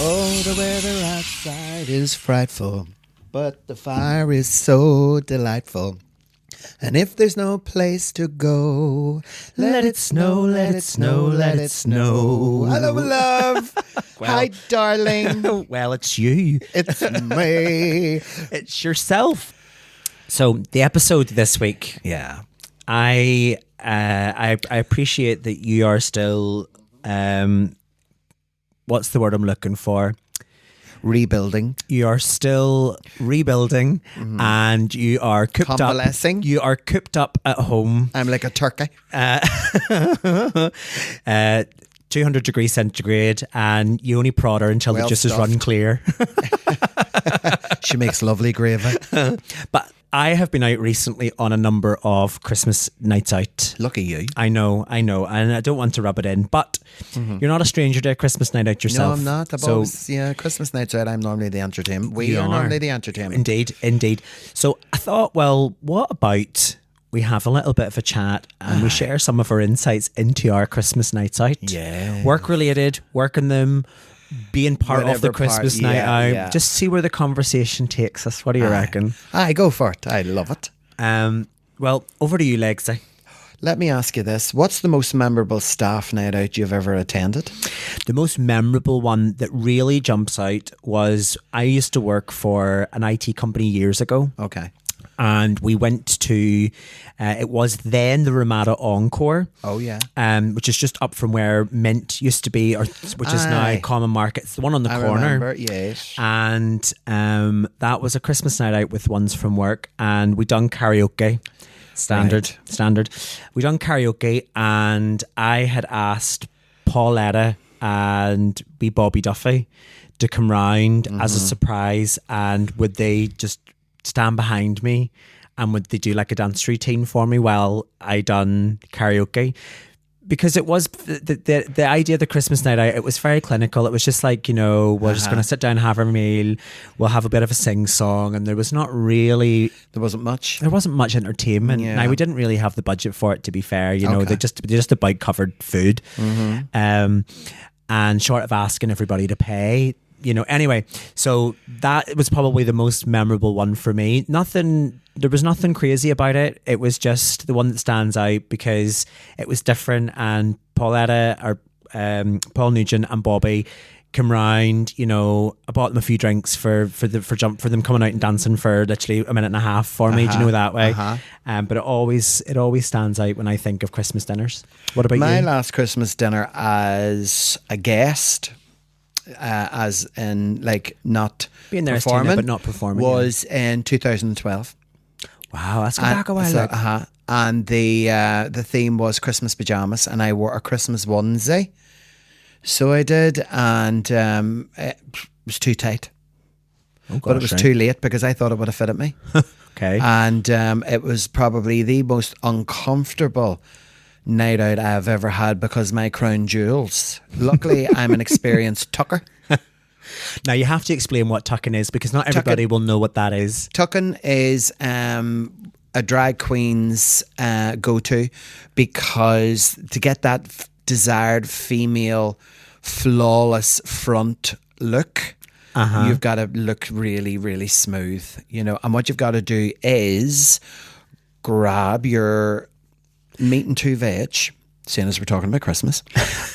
Oh, the weather outside is frightful, but the fire is so delightful. And if there's no place to go, let it snow, let it snow, let it snow. Hello, love. Well, hi, darling. Well, it's you. It's me. It's yourself. So the episode this week, Yeah. I appreciate that you are still, what's the word I'm looking for? Rebuilding. You are still rebuilding, and you are cooped up. Convalescing. You are cooped up at home. I'm like a turkey. 200 degrees centigrade, and you only prod her until Well the juice is run stuffed. clear. She makes lovely gravy. But I have been out recently on a number of Christmas nights out. Look at you. I know, and I don't want to rub it in, but you're not a stranger to a Christmas night out No, yourself. I'm not. I've always, Christmas nights out, I'm normally the entertainment. We are normally the entertainment. Indeed. So I thought, well, what about we have a little bit of a chat and we share some of our insights into our Christmas nights out. Yeah. Work related, working them, being part of Whatever the Christmas part, night yeah, out. yeah. Just see where the conversation takes us. What do you reckon? Aye, go for it. I love it. Well, over to you, Legsy. Let me ask you this. What's the most memorable staff night out you've ever attended? The most memorable one that really jumps out was I used to work for an IT company years ago. Okay. And we went to, it was then the Ramada Encore. Oh, yeah. Which is just up from where Mint used to be, which is now Aye. Common Market. It's the one on the I corner. remember, yes. And that was a Christmas night out with ones from work, and we done karaoke. Standard. We done karaoke, and I had asked Pauletta and B. Bobby Duffy to come round as a surprise, and would they just stand behind me and would they do like a dance routine for me while I done karaoke? Because it was the idea of the Christmas night out, it was very clinical. It was just like, we're just going to sit down and have our meal. We'll have a bit of a sing song, and there was not really... There wasn't much? There wasn't much entertainment. Yeah. Now, we didn't really have the budget for it, to be fair. Okay. They just about covered food. And short of asking everybody to pay... anyway, so that was probably the most memorable one for me. There was nothing crazy about it. It was just the one that stands out because it was different, and Pauletta or Paul Nugent and Bobby came round. I bought them a few drinks for them coming out and dancing for literally a minute and a half for me. Do you know that way? But it always stands out when I think of Christmas dinners. What about My you? last Christmas dinner as a guest, as in like not Being there as performing, Tina, but not performing, was in 2012. Wow, that's gone back a while. So, and the theme was Christmas pajamas, and I wore a Christmas onesie. So I did, and it was too tight. Oh, But it was too late because I thought it would have fitted me. Okay. And it was probably the most uncomfortable night out I've ever had because my crown jewels. Luckily, I'm an experienced tucker. Now you have to explain what tucking is, because not everybody will know what that is. Tucking is a drag queen's go-to, because to get that desired female flawless front look, you've got to look really, really smooth, and what you've got to do is grab your meat and two veg, seeing as we're talking about Christmas,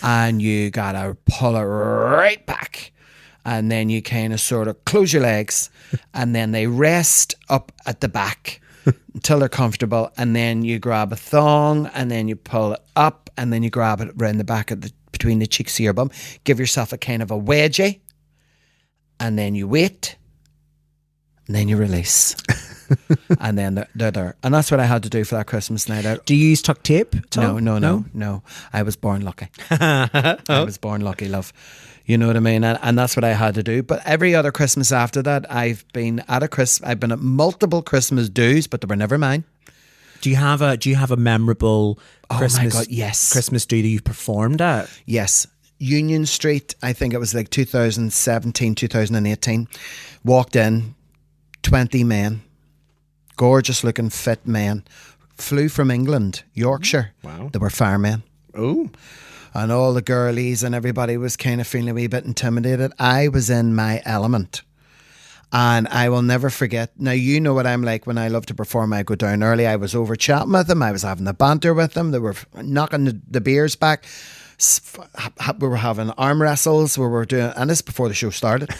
and you got to pull it right back. And then you kind of sort of close your legs, and then they rest up at the back until they're comfortable. And then you grab a thong, and then you pull it up, and then you grab it around the back of between the cheeks of your bum. Give yourself a kind of a wedgie, and then you wait, and then you release. And then they're there. And that's what I had to do for that Christmas night out. Do you use tuck tape? No. I was born lucky. I was born lucky, love. You know what I mean? And that's what I had to do. But every other Christmas after that, I've been at multiple Christmas dues, but they were never mine. Do you have a memorable Christmas? Oh my God, yes. Christmas do that you've performed at? Yes. Union Street, I think it was like 2017, 2018. Walked in, 20 men, gorgeous looking fit men, flew from England, Yorkshire. Wow. They were firemen. Oh. and all the girlies and everybody was kind of feeling a wee bit intimidated. I was in my element. And I will never forget. Now, you know what I'm like when I love to perform. I go down early. I was over chatting with them. I was having the banter with them. They were knocking the beers back. We were having arm wrestles. We were doing, and this is before the show started.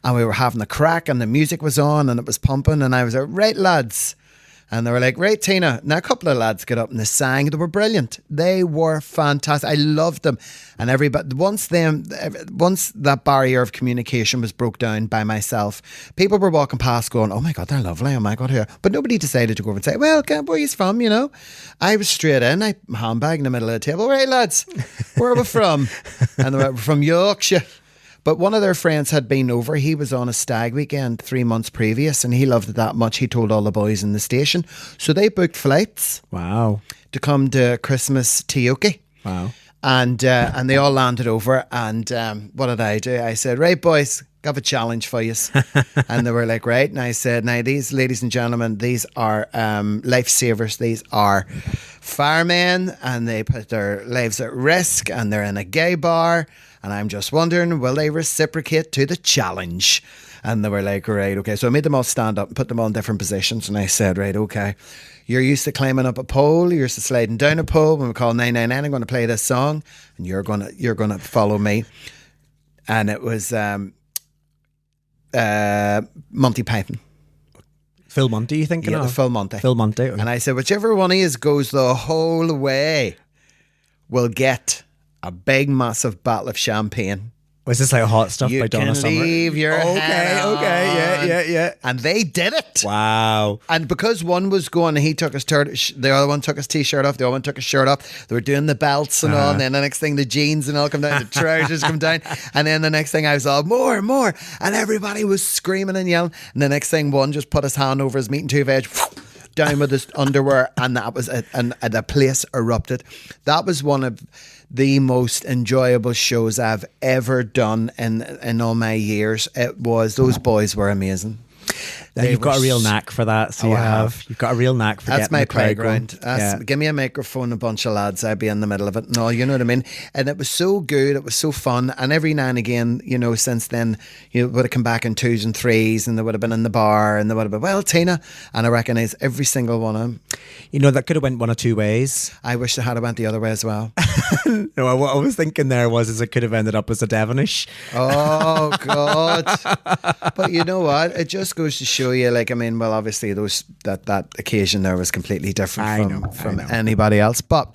And we were having the crack, and the music was on, and it was pumping. And I was like, right, lads. And they were like, right, Tina. Now, a couple of lads got up and they sang. They were brilliant. They were fantastic. I loved them. And everybody, once that barrier of communication was broke down by myself, people were walking past going, oh my God, they're lovely. Oh my God, here. But nobody decided to go over and say, well, where are you from, you know? I was straight in. I handbag in the middle of the table. Right, lads, where are we from? And they were from Yorkshire. But one of their friends had been over. He was on a stag weekend 3 months previous, and he loved it that much. He told all the boys in the station. So they booked flights. Wow. To come to Christmas Tioki. Wow. And they all landed over. And what did I do? I said, right, boys, got a challenge for you. And they were like, right. And I said, now, these, ladies and gentlemen, these are lifesavers. These are firemen, and they put their lives at risk, and they're in a gay bar. And I'm just wondering, will they reciprocate to the challenge? And they were like, right, okay. So I made them all stand up and put them all in different positions. And I said, right, okay. You're used to climbing up a pole. You're used to sliding down a pole. When we call 999, I'm going to play this song, and you're gonna follow me. And it was Monty Python. Phil Monty, you thinking of? Phil Monty. Phil Monty. Okay. And I said, whichever one of you goes the whole way will get a big, massive bottle of champagne. Was this like Hot Stuff You by Donna can Summer? leave your head on. Yeah. And they did it. Wow. And because one was going, he took his the other one took his t-shirt off, the other one took his shirt off. They were doing the belts and all, and then the next thing the jeans and all come down, the trousers come down, and then the next thing I was all more, and everybody was screaming and yelling. And the next thing, one just put his hand over his meat and two veg, down with his underwear, and that was it. And the place erupted. That was one of the most enjoyable shows I've ever done in all my years. It was, those boys were amazing. You've got a real knack for that. So you've got a real knack for that's getting my the crowd playground. going. Give me a microphone and a bunch of lads, I'd be in the middle of it and all, you know what I mean? And it was so good, it was so fun. And every now and again, you know, since then, you would have come back in 2s and 3s, and they would have been in the bar, and they would have been, well, Tina, and I recognise every single one of them. You know, that could have went one of two ways. I wish they had went the other way as well. No, what I was thinking there was it could have ended up as a Devonish. Oh God. But you know what? It just goes to show you, like, I mean, well, obviously that occasion there was completely different from anybody else. But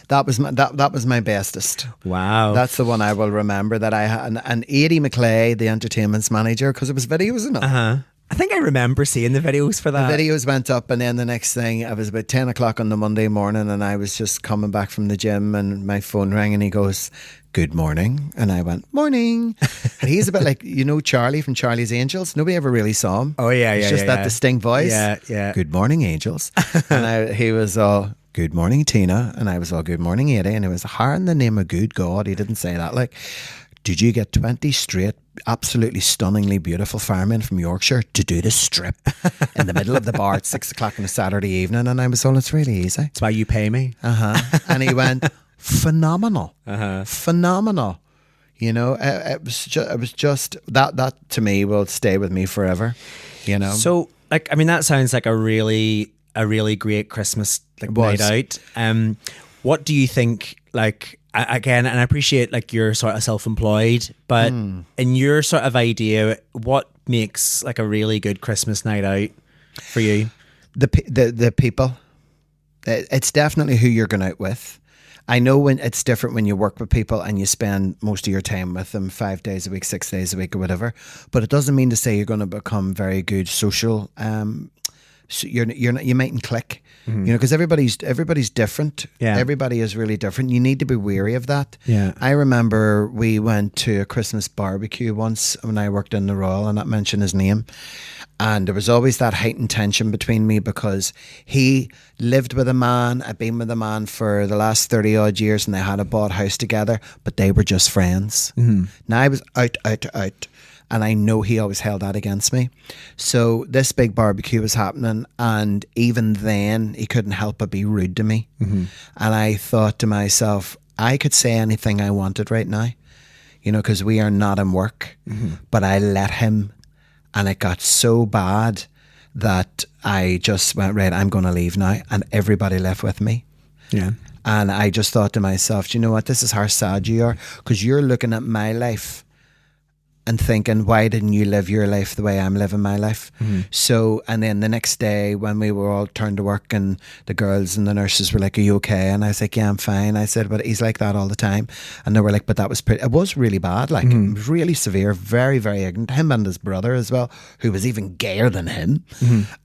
that was my bestest. Wow. That's the one I will remember that I had. And Eddie McClay, the entertainment's manager, because it was videos, isn't it? I think I remember seeing the videos for that. The videos went up, and then the next thing, it was about 10 o'clock on the Monday morning, and I was just coming back from the gym, and my phone rang, and he goes, good morning. And I went, morning. And he's a bit like, you know, Charlie from Charlie's Angels. Nobody ever really saw him. Oh, yeah, It's just that distinct voice. Yeah. Good morning, Angels. And he was all, good morning, Tina. And I was all, good morning, Eddie. And he was, how in the name of good God, he didn't say that. Like, did you get 20 straight, absolutely stunningly beautiful firemen from Yorkshire to do the strip in the middle of the bar at 6 o'clock on a Saturday evening? And I was all, it's really easy. That's why you pay me. And he went, phenomenal. Phenomenal. You know, it was just that to me will stay with me forever. You know. So, like, I mean, that sounds like a really great Christmas night out. What do you think? Like, again, and I appreciate like you're sort of self-employed, but in your sort of idea, what makes like a really good Christmas night out for you? The people. It's definitely who you're going out with. I know when it's different when you work with people and you spend most of your time with them 5 days a week, 6 days a week or whatever, but it doesn't mean to say you're going to become very good social. So you mightn't click, you know, because everybody's different. Yeah. Everybody is really different. You need to be wary of that. Yeah. I remember we went to a Christmas barbecue once when I worked in the Royal, and not mention his name. And there was always that heightened tension between me because he lived with a man, I'd been with a man for the last 30 odd years, and they had a bought house together, but they were just friends. Now I was out. And I know he always held that against me. So this big barbecue was happening, and even then he couldn't help but be rude to me. And I thought to myself, I could say anything I wanted right now, you know, because we are not in work, but I let him, and it got so bad that I just went, right, I'm going to leave now, and everybody left with me. Yeah. And I just thought to myself, do you know what, this is how sad you are, because you're looking at my life and thinking, why didn't you live your life the way I'm living my life? So, and then the next day when we were all turned to work and the girls and the nurses were like, are you okay? And I was like, yeah, I'm fine. I said, but he's like that all the time. And they were like, but that was pretty, it was really bad. Like, it was really severe, very, very ignorant. Him and his brother as well, who was even gayer than him.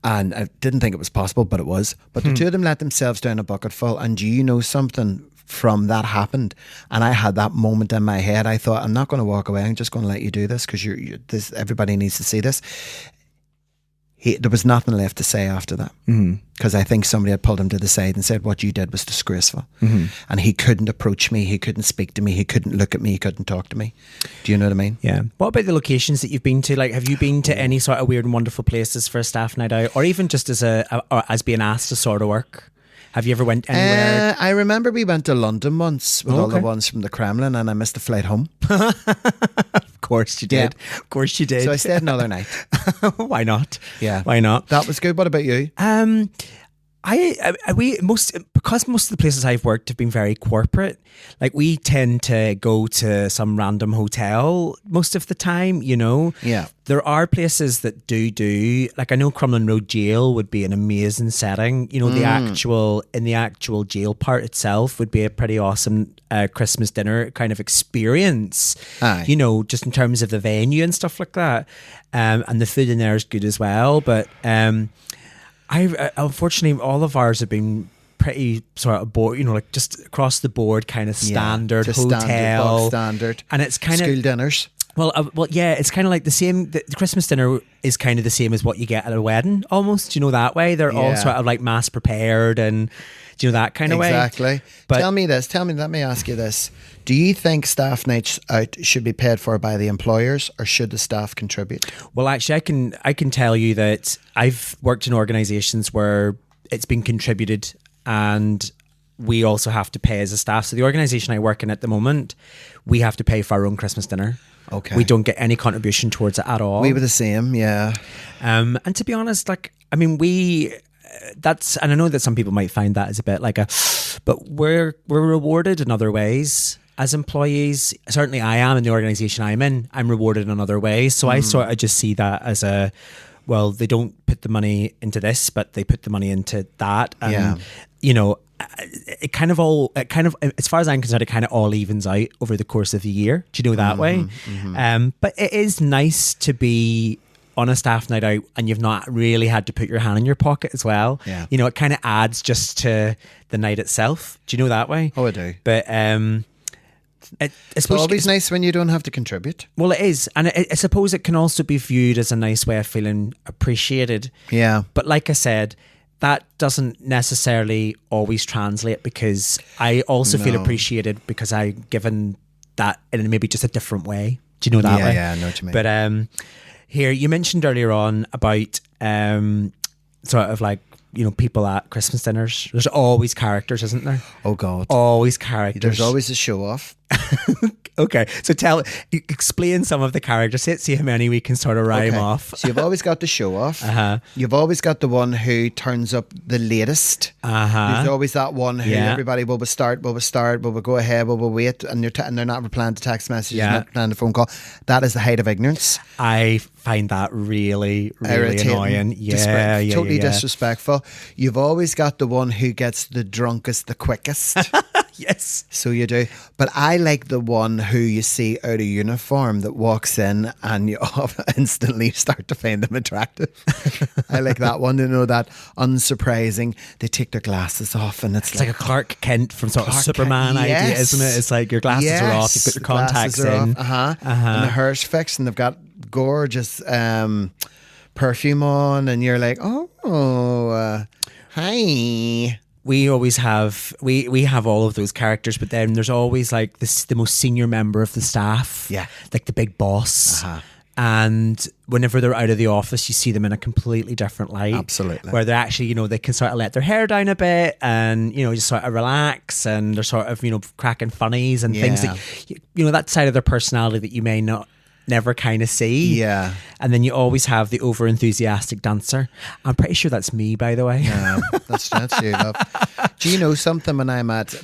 And I didn't think it was possible, but it was. But the two of them let themselves down a bucket full. And do you know something? From that happened, and I had that moment in my head. I thought, I'm not going to walk away. I'm just going to let you do this because you're this. Everybody needs to see this. There was nothing left to say after that, because I think somebody had pulled him to the side and said, what you did was disgraceful. And he couldn't approach me, he couldn't speak to me, he couldn't look at me, he couldn't talk to me. Do you know what I mean? Yeah. What about the locations that you've been to? Like, have you been to any sort of weird and wonderful places for a staff night out, or even just as being asked to sort of work? Have you ever went anywhere? I remember we went to London once with all the ones from the Kremlin, and I missed the flight home. Of course you did. Yeah. Of course you did. So I stayed another night. Why not? Yeah. Why not? That was good. What about you? Because most of the places I've worked have been very corporate. Like, we tend to go to some random hotel most of the time, you know. Yeah. There are places that do like, I know Crumlin Road Jail would be an amazing setting. You know, the actual jail part itself would be a pretty awesome Christmas dinner kind of experience. Aye. You know, just in terms of the venue and stuff like that. And the food in there is good as well. But unfortunately, all of ours have been pretty sort of bored, you know, like just across the board kind of standard hotel. Standard. And it's kind of school dinners. Well, yeah, it's kind of like the same. The Christmas dinner is kind of the same as what you get at a wedding, almost. You know, that way they're all sort of like mass prepared, and you know, that kind of way. Exactly. But tell me this. Let me ask you this. Do you think staff nights out should be paid for by the employers, or should the staff contribute? Well, actually, I can tell you that I've worked in organisations where it's been contributed, and we also have to pay as a staff. So the organisation I work in at the moment, we have to pay for our own Christmas dinner. Okay. We don't get any contribution towards it at all. We were the same, yeah. And to be honest, like, I mean, and I know that some people might find that as a bit like but we're rewarded in other ways as employees. Certainly I am in the organisation I'm in. I'm rewarded in other ways. So I sort of just see that as well, they don't put the money into this, but they put the money into that. And, you know, it kind of, as far as I'm concerned, it kind of all evens out over the course of the year. Do you know that way? But it is nice to be on a staff night out and you've not really had to put your hand in your pocket as well. Yeah. You know, it kind of adds just to the night itself. Do you know that way? Oh, I do. But it's always nice when you don't have to contribute. Well, it is. And I suppose it can also be viewed as a nice way of feeling appreciated. Yeah. But like I said, that doesn't necessarily always translate, because I also feel appreciated because I've given that in maybe just a different way. Do you know that way? Yeah, I know what you mean. But here, you mentioned earlier on about sort of like, you know, people at Christmas dinners. There's always characters, isn't there? Oh, God. Always characters. There's always a show off. Okay, so explain some of the characters. See how many we can sort of rhyme off. So you've always got the show off. You've always got the one who turns up the latest. There's always that one who everybody will start, will go ahead, will wait, and they're not replying to text messages, not replying to phone call. That is the height of ignorance. I find that really, really annoying. Totally disrespectful. You've always got the one who gets the drunkest the quickest. Yes. So you do. But I like the one who you see out of uniform that walks in and you instantly start to find them attractive. I like that one, you know, that unsurprising. They take their glasses off and it's like a Clark Kent from sort of Superman idea, isn't it? It's like your glasses are off, you've got your contacts in. And the hair's fixed and they've got gorgeous perfume on and you're like, hi. We always have we have all of those characters, but then there's always like the most senior member of the staff, like the big boss, And whenever they're out of the office, you see them in a completely different light. Absolutely. Where they're actually, they can sort of let their hair down a bit and, just sort of relax, and they're sort of, cracking funnies and things that, that side of their personality that you may never kind of see. Yeah. And then you always have the over enthusiastic dancer. I'm pretty sure that's me, by the way. Yeah, that's you, love. Do you know something? When I am out,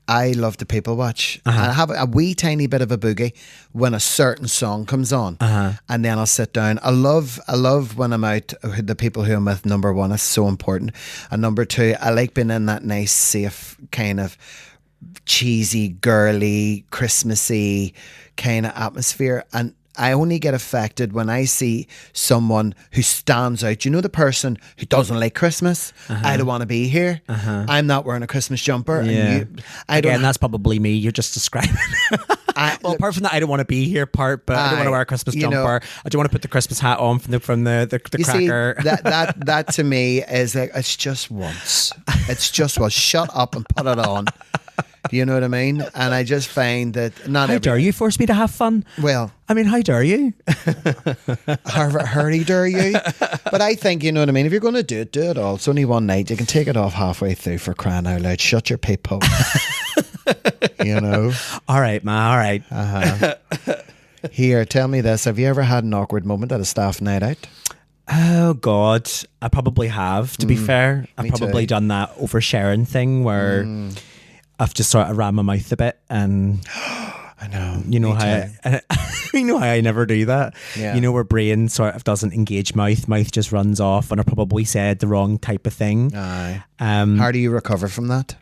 I love to people watch. I have a wee tiny bit of a boogie when a certain song comes on, and then I'll sit down. I love when I'm out, the people who I'm with. Number one, is so important, and number two, I like being in that nice, safe kind of cheesy, girly, Christmassy kind of atmosphere. And I only get affected when I see someone who stands out. You know, the person who doesn't like Christmas. I don't want to be here. I'm not wearing a Christmas jumper. Yeah. And Again, that's probably me. You're just describing. Well, apart from that, I don't want to be here part, but I don't want to wear a Christmas jumper. I don't want to put the Christmas hat on from the cracker. See, that to me is like, it's just once. It's just once. Shut up and put it on. Do you know what I mean? And I just find that not. How dare you force me to have fun? Well, I mean, how dare you? Hurry, dare you? But I think, you know what I mean? If you're going to do it all. It's only one night. You can take it off halfway through, for crying out loud. Shut your peephole. You know? All right, ma, all right. Here, tell me this. Have you ever had an awkward moment at a staff night out? Oh, God. I probably have, to be fair. I've probably too. done that oversharing thing where I've just sort of ran my mouth a bit, and I know. you know how I never do that. Yeah. You know, where brain sort of doesn't engage mouth just runs off, and I probably said the wrong type of thing. Aye. How do you recover from that?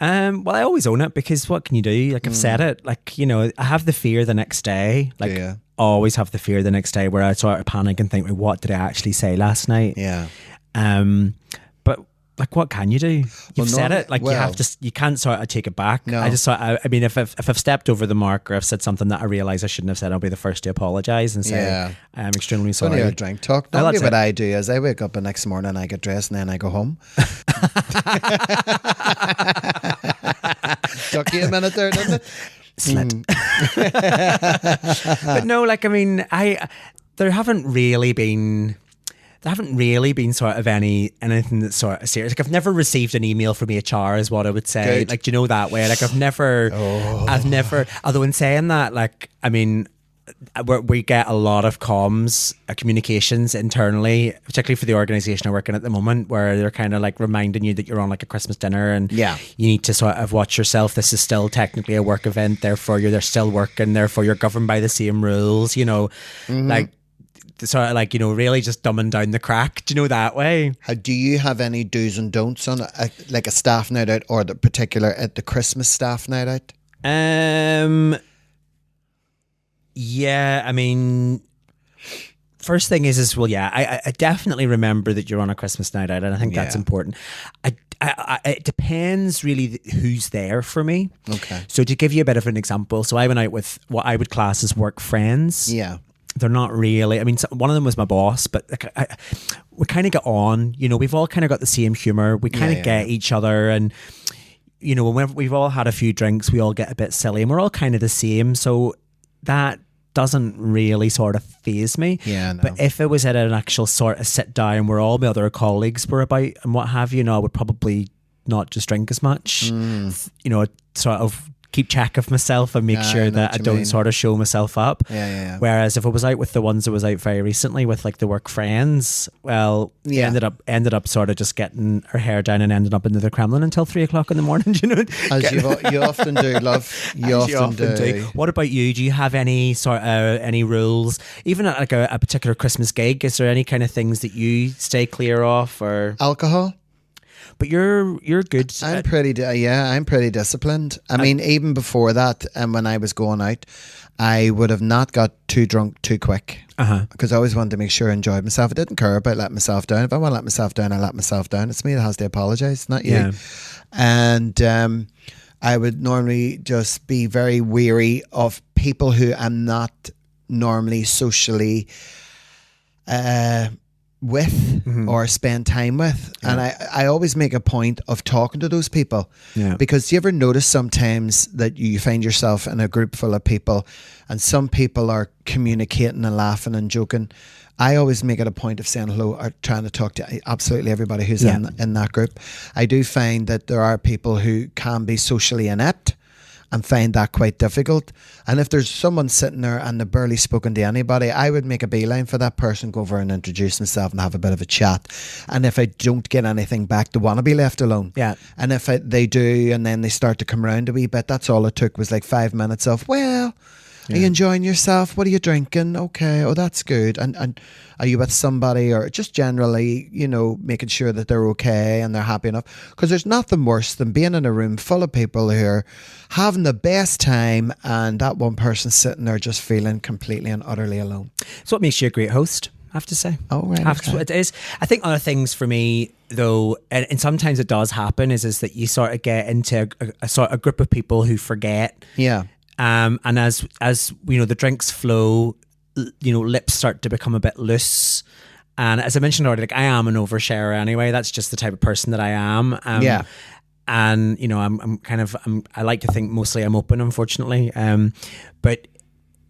Well, I always own it, because what can you do? Like, I've said it. Like, I have the fear the next day. Like, you? always have the fear the next day where I sort of panic and think, well, what did I actually say last night? Yeah. But like, what can you do? You've said it. Like, well, you can't sort of take it back. No. I just I mean, if I've stepped over the mark, or I've said something that I realise I shouldn't have said, I'll be the first to apologise and say, I'm extremely sorry. Only a drink talk. Normally what I do is I wake up the next morning and I get dressed and then I go home. Took you a minute there, didn't it? Slit. But no, like, I mean, there haven't really been sort of anything that's sort of serious. Like, I've never received an email from HR, is what I would say. Good. Like, do you know, that way? Like, I've never, although in saying that, like, I mean, we get a lot of comms, communications internally, particularly for the organisation I work in at the moment, where they're kind of like reminding you that you're on like a Christmas dinner, and you need to sort of watch yourself. This is still technically a work event, therefore they're still working, therefore you're governed by the same rules, like, sort of like, really just dumbing down the crack. Do you know, that way? Do you have any do's and don'ts on like a staff night out, or the particular at the Christmas staff night out? Yeah, I mean, first thing is well, yeah, I definitely remember that you're on a Christmas night out, and I think that's important. It depends really who's there for me. Okay. So to give you a bit of an example, so I went out with what I would class as work friends. Yeah. They're not really, I mean, one of them was my boss, but we kind of get on, we've all kind of got the same humour. We kind of get each other, and, when we've all had a few drinks, we all get a bit silly, and we're all kind of the same. So that doesn't really sort of faze me. Yeah, no. But if it was at an actual sort of sit down where all my other colleagues were about and what have you, I would probably not just drink as much. Sort of keep track of myself and make sure that I don't sort of show myself up. Whereas if I was out with the ones that was out very recently with like the work friends, well, ended up sort of just getting her hair down and ended up into the Kremlin until 3 o'clock in the morning. As you often do, love. You often do. What about you? Do you have any sort of any rules, even at like a particular Christmas gig? Is there any kind of things that you stay clear of, or alcohol? But you're good. I'm pretty disciplined. I mean, even before that, when I was going out, I would have not got too drunk too quick, because I always wanted to make sure I enjoyed myself. I didn't care about letting myself down. If I want to let myself down, I let myself down. It's me that has to apologise, not you. Yeah. And I would normally just be very weary of people who I'm not normally socially with or spend time with. And I always make a point of talking to those people, because do you ever notice sometimes that you find yourself in a group full of people and some people are communicating and laughing and joking? I always make it a point of saying hello or trying to talk to absolutely everybody who's in that group. I do find that there are people who can be socially inept and find that quite difficult. And if there's someone sitting there and they've barely spoken to anybody, I would make a beeline for that person, go over and introduce themselves and have a bit of a chat. And if I don't get anything back, they want to be left alone. Yeah. And if they do, and then they start to come around a wee bit, that's all it took was like 5 minutes of, well, are you enjoying yourself? What are you drinking? Okay. Oh, that's good. And are you with somebody, or just generally, making sure that they're okay and they're happy enough? Because there's nothing worse than being in a room full of people who are having the best time and that one person sitting there just feeling completely and utterly alone. So what makes you a great host, I have to say. Oh, right. Okay. It is. I think other things for me, though, and sometimes it does happen, is that you sort of get into a sort of group of people who forget. Yeah. And as the drinks flow, lips start to become a bit loose. And as I mentioned already, I am an oversharer anyway. That's just the type of person that I am. And I like to think mostly I'm open, unfortunately. But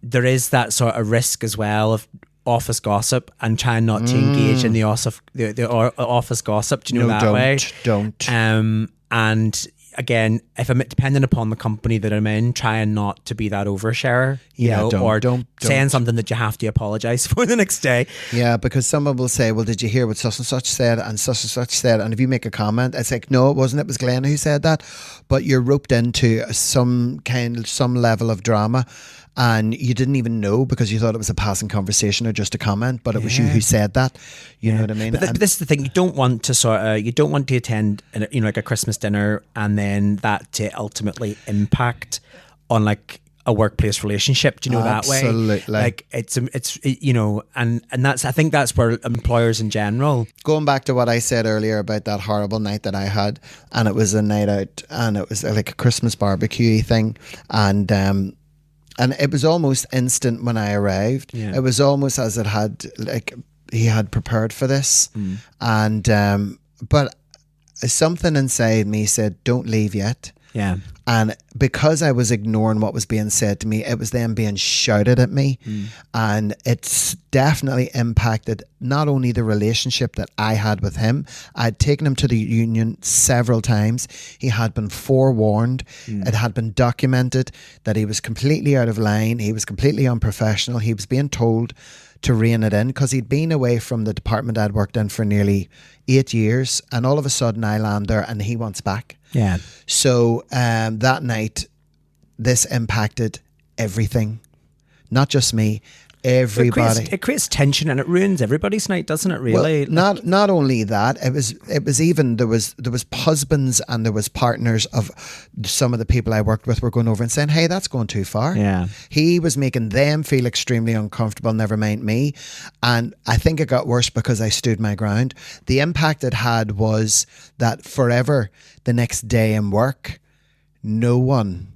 there is that sort of risk as well of office gossip and trying not to engage in the office gossip. Do you know that way? Don't. And again, if I'm depending upon the company that I'm in, trying not to be that oversharer, don't saying something that you have to apologise for the next day. Yeah, because someone will say, well, did you hear what such and such said and such and such said? And if you make a comment, it's like, no, it wasn't. It was Glenn who said that. But you're roped into some level of drama. And you didn't even know because you thought it was a passing conversation or just a comment, but it was you who said that. You know what I mean? But this is the thing: you don't want to attend, like a Christmas dinner, and then that to ultimately impact on like a workplace relationship. Do you know that way? Absolutely. Like it's and that's, I think that's where employers in general. Going back to what I said earlier about that horrible night that I had, and it was a night out, and it was like a Christmas barbecue thing, and it was almost instant when I arrived. Yeah. It was almost as it had, like, he had prepared for this. And, but something inside me said, don't leave yet. Yeah. And because I was ignoring what was being said to me, it was then being shouted at me. And it's definitely impacted not only the relationship that I had with him. I'd taken him to the union several times. He had been forewarned. It had been documented that he was completely out of line. He was completely unprofessional. He was being told to rein it in because he'd been away from the department I'd worked in for nearly 8 years. And all of a sudden I land there and he wants back. Yeah. So that night, this impacted everything, not just me, everybody. It creates tension and it ruins everybody's night, doesn't it? Really. Well, not only that, it was even there was husbands and there was partners of some of the people I worked with were going over and saying, "Hey, that's going too far." Yeah. He was making them feel extremely uncomfortable. Never mind me, and I think it got worse because I stood my ground. The impact it had was that forever, the next day in work, no one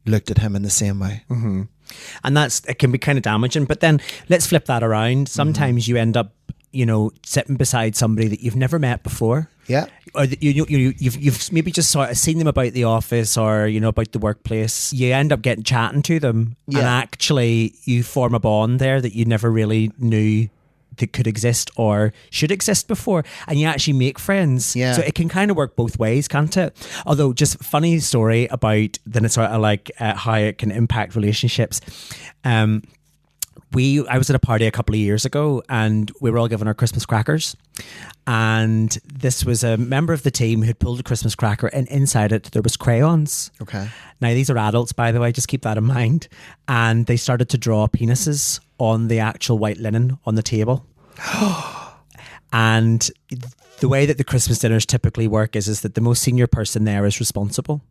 looked at him in the same way. Mm-hmm. And it can be kind of damaging. But then let's flip that around. Sometimes you end up, sitting beside somebody that you've never met before. Yeah. Or that you've maybe just sort of seen them about the office or, about the workplace. You end up chatting to them. Yeah. And actually you form a bond there that you never really knew that could exist or should exist before, and you actually make friends. Yeah. So it can kind of work both ways, can't it? Although, just funny story about then it's sort of like how it can impact relationships. I was at a party a couple of years ago and we were all given our Christmas crackers, and this was a member of the team who had pulled a Christmas cracker and inside it there was crayons. Okay. Now these are adults, by the way, just keep that in mind, and they started to draw penises on the actual white linen on the table. And the way that the Christmas dinners typically work is that the most senior person there is responsible.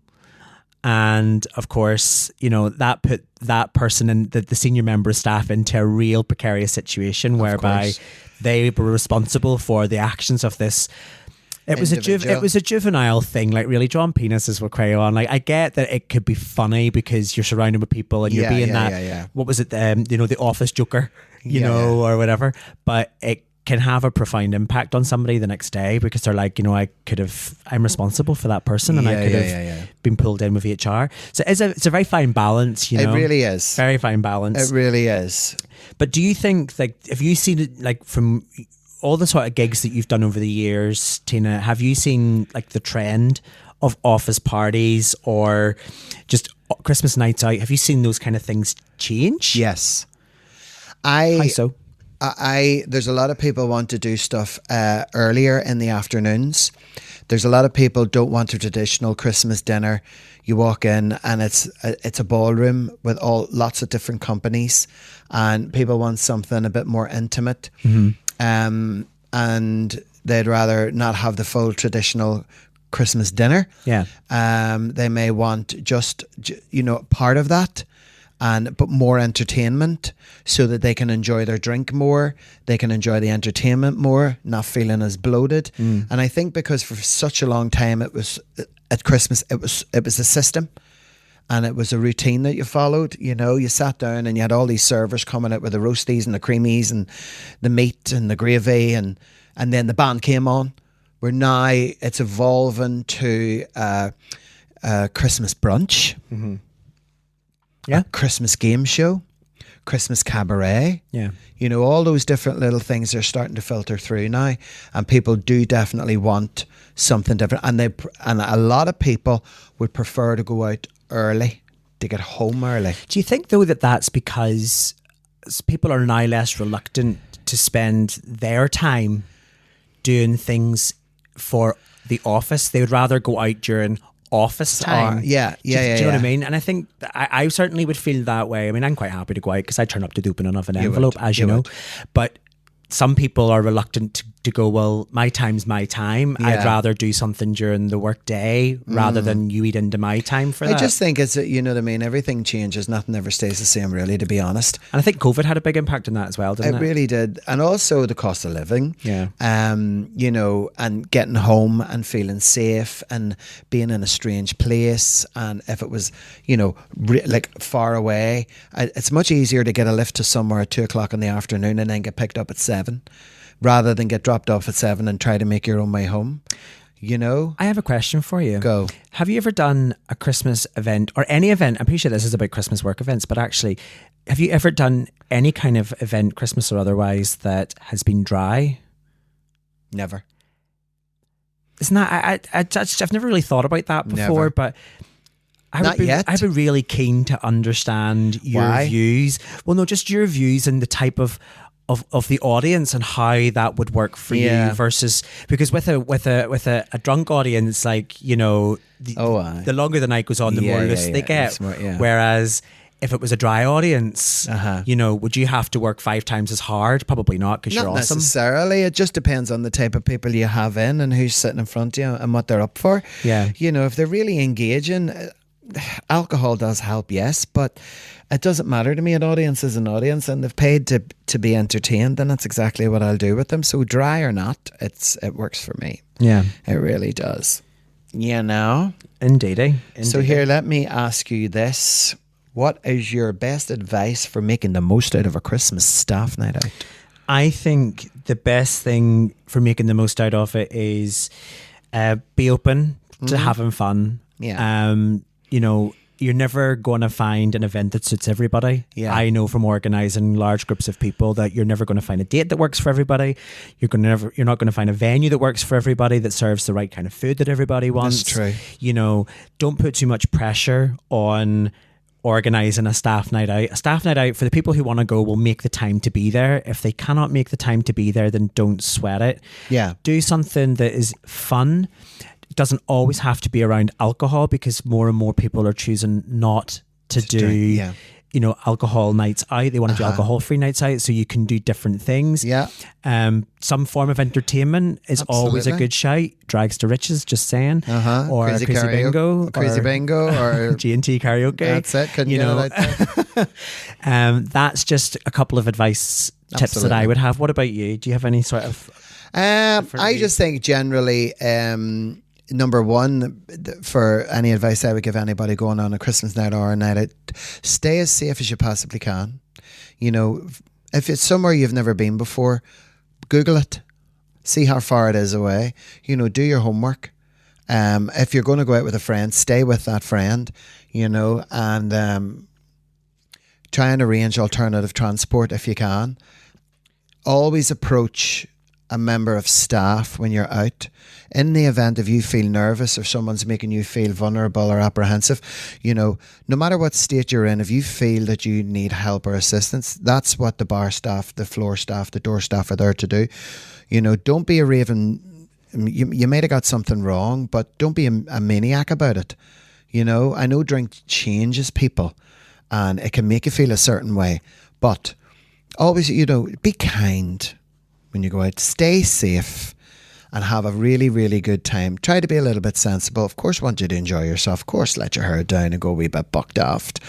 And of course, that put that person and the senior member of staff into a real precarious situation whereby they were responsible for the actions of this. It was a juvenile thing, like really drawing penises with crayon. Like, I get that it could be funny because you're surrounded with people and you're being what was it? The office joker, or whatever. But it can have a profound impact on somebody the next day, because they're like, I'm responsible for that person, and I could have been pulled in with HR. So it's a very fine balance, It really is. Very fine balance. It really is. But do you think, like, have you seen it, like, from all the sort of gigs that you've done over the years, Tina, have you seen like the trend of office parties or just Christmas nights out? Have you seen those kind of things change? Yes. How so? There's a lot of people want to do stuff earlier in the afternoons. There's a lot of people don't want a traditional Christmas dinner. You walk in and it's a ballroom with lots of different companies, and people want something a bit more intimate. And they'd rather not have the full traditional Christmas dinner. Yeah. They may want just part of that, but more entertainment, so that they can enjoy their drink more, they can enjoy the entertainment more, not feeling as bloated. And I think because for such a long time it was at Christmas, it was a system, and it was a routine that you followed. You sat down and you had all these servers coming out with the roasties and the creamies and the meat and the gravy, and then the band came on. Where now it's evolving to Christmas brunch. Yeah. Christmas game show, Christmas cabaret. Yeah. All those different little things are starting to filter through now, and people do definitely want something different. And a lot of people would prefer to go out early, to get home early. Do you think though that that's because people are now less reluctant to spend their time doing things for the office? They would rather go out during office time. Do you know what I mean? And I think I certainly would feel that way. I mean, I'm quite happy to go out because I turn up to the opening of an envelope, as you know. But some people are reluctant to go, well, my time's my time. Yeah. I'd rather do something during the work day rather than you eat into my time for that. I just think it's, you know what I mean? Everything changes. Nothing ever stays the same, really, to be honest. And I think COVID had a big impact on that as well, didn't it? It really did. And also the cost of living. Yeah. And getting home and feeling safe and being in a strange place. And if it was, like far away, it's much easier to get a lift to somewhere at 2:00 in the afternoon and then get picked up at 7, rather than get dropped off at 7 and try to make your own way home. I have a question for you. Go. Have you ever done a Christmas event or any event? I'm pretty sure this is about Christmas work events, but actually, have you ever done any kind of event, Christmas or otherwise, that has been dry? Never. Isn't that, I've never really thought about that before, Never. but Not yet. I'd be really keen to understand your views. Well, no, just your views and the type of the audience and how that would work for you versus, because with a drunk audience, like, the longer the night goes on, the more loose they get. Smart, Whereas if it was a dry audience, would you have to work 5 times as hard? Probably not, because you're Not awesome. necessarily. It just depends on the type of people you have in and who's sitting in front of you and what they're up for. Yeah. If they're really engaging, alcohol does help, yes, but it doesn't matter to me. An audience is an audience, and they've paid to be entertained, and that's exactly what I'll do with them. So dry or not, it works for me. Yeah. It really does. Indeedy. So here, let me ask you this. What is your best advice for making the most out of a Christmas staff night out? I think the best thing for making the most out of it is be open to having fun. Yeah. You're never going to find an event that suits everybody. Yeah. I know from organising large groups of people that you're never going to find a date that works for everybody. You're not going to find a venue that works for everybody, that serves the right kind of food that everybody wants. That's true. Don't put too much pressure on organising a staff night out. A staff night out, for the people who want to go, will make the time to be there. If they cannot make the time to be there, then don't sweat it. Yeah. Do something that is fun. It doesn't always have to be around alcohol, because more and more people are choosing not to do alcohol nights out. They want to do alcohol-free nights out, so you can do different things. Yeah. Some form of entertainment is always a good shout. Drags to Riches, just saying. Or Crazy Bingo. Crazy Bingo or G&T Karaoke. That's it. Couldn't get it out there. That's just a couple of advice tips that I would have. What about you? Do you have any sort of... I just think generally... number one, for any advice I would give anybody going on a Christmas night or a night out, stay as safe as you possibly can. If it's somewhere you've never been before, Google it. See how far it is away. Do your homework. If you're going to go out with a friend, stay with that friend, and try and arrange alternative transport if you can. Always approach a member of staff when you're out. In the event if you feel nervous or someone's making you feel vulnerable or apprehensive, no matter what state you're in, if you feel that you need help or assistance, that's what the bar staff, the floor staff, the door staff are there to do. Don't be a raven. You might have got something wrong, but don't be a maniac about it. I know drink changes people and it can make you feel a certain way, but always, be kind when you go out. Stay safe and have a really, really good time. Try to be a little bit sensible. Of course, want you to enjoy yourself. Of course, let your hair down and go a wee bit bucked aft.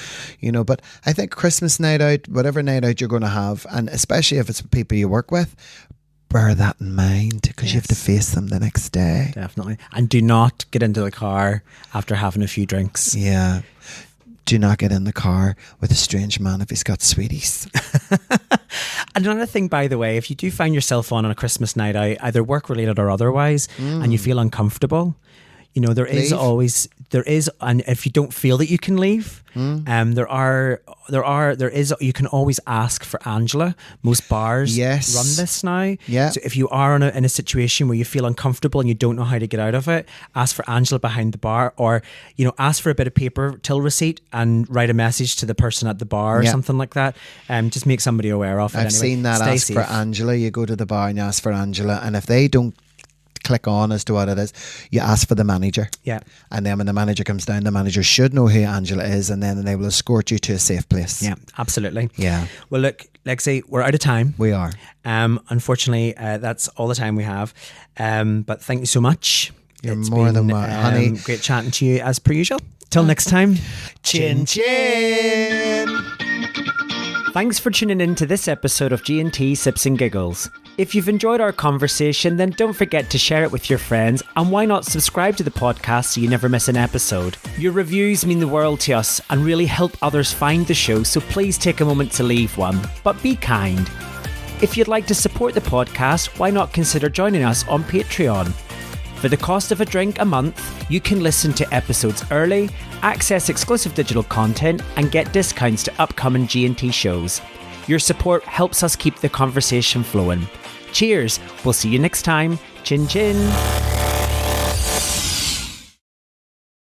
But I think Christmas night out, whatever night out you're going to have, and especially if it's people you work with, bear that in mind because you have to face them the next day. Definitely. And do not get into the car after having a few drinks. Yeah. Do not get in the car with a strange man if he's got sweeties. Another thing, by the way, if you do find yourself on a Christmas night out, either work related or otherwise, and you feel uncomfortable, there is, and if you don't feel that you can leave, you can always ask for Angela. Most bars run this now. Yeah. So if you are in a situation where you feel uncomfortable and you don't know how to get out of it, ask for Angela behind the bar, or ask for a bit of paper till receipt and write a message to the person at the bar or something like that. Just make somebody aware of it. I've seen that. Stay ask safe. for Angela. You go to the bar and you ask for Angela, and if they don't click on as to what it is, you ask for the manager. Yeah. And then when the manager comes down, the manager should know who Angela is, and then they will escort you to a safe place. Yeah, absolutely. Yeah. Well, look, Lexi, we're out of time. We are. Unfortunately, that's all the time we have. But thank you so much. You're more than welcome, honey. Great chatting to you as per usual. Till next time. Chin chin. Thanks for tuning in to this episode of G&T Sips and Giggles. If you've enjoyed our conversation, then don't forget to share it with your friends, and why not subscribe to the podcast so you never miss an episode. Your reviews mean the world to us and really help others find the show, so please take a moment to leave one, but be kind. If you'd like to support the podcast, why not consider joining us on Patreon? For the cost of a drink a month, you can listen to episodes early, access exclusive digital content, and get discounts to upcoming G&T shows. Your support helps us keep the conversation flowing. Cheers, we'll see you next time. Chin chin.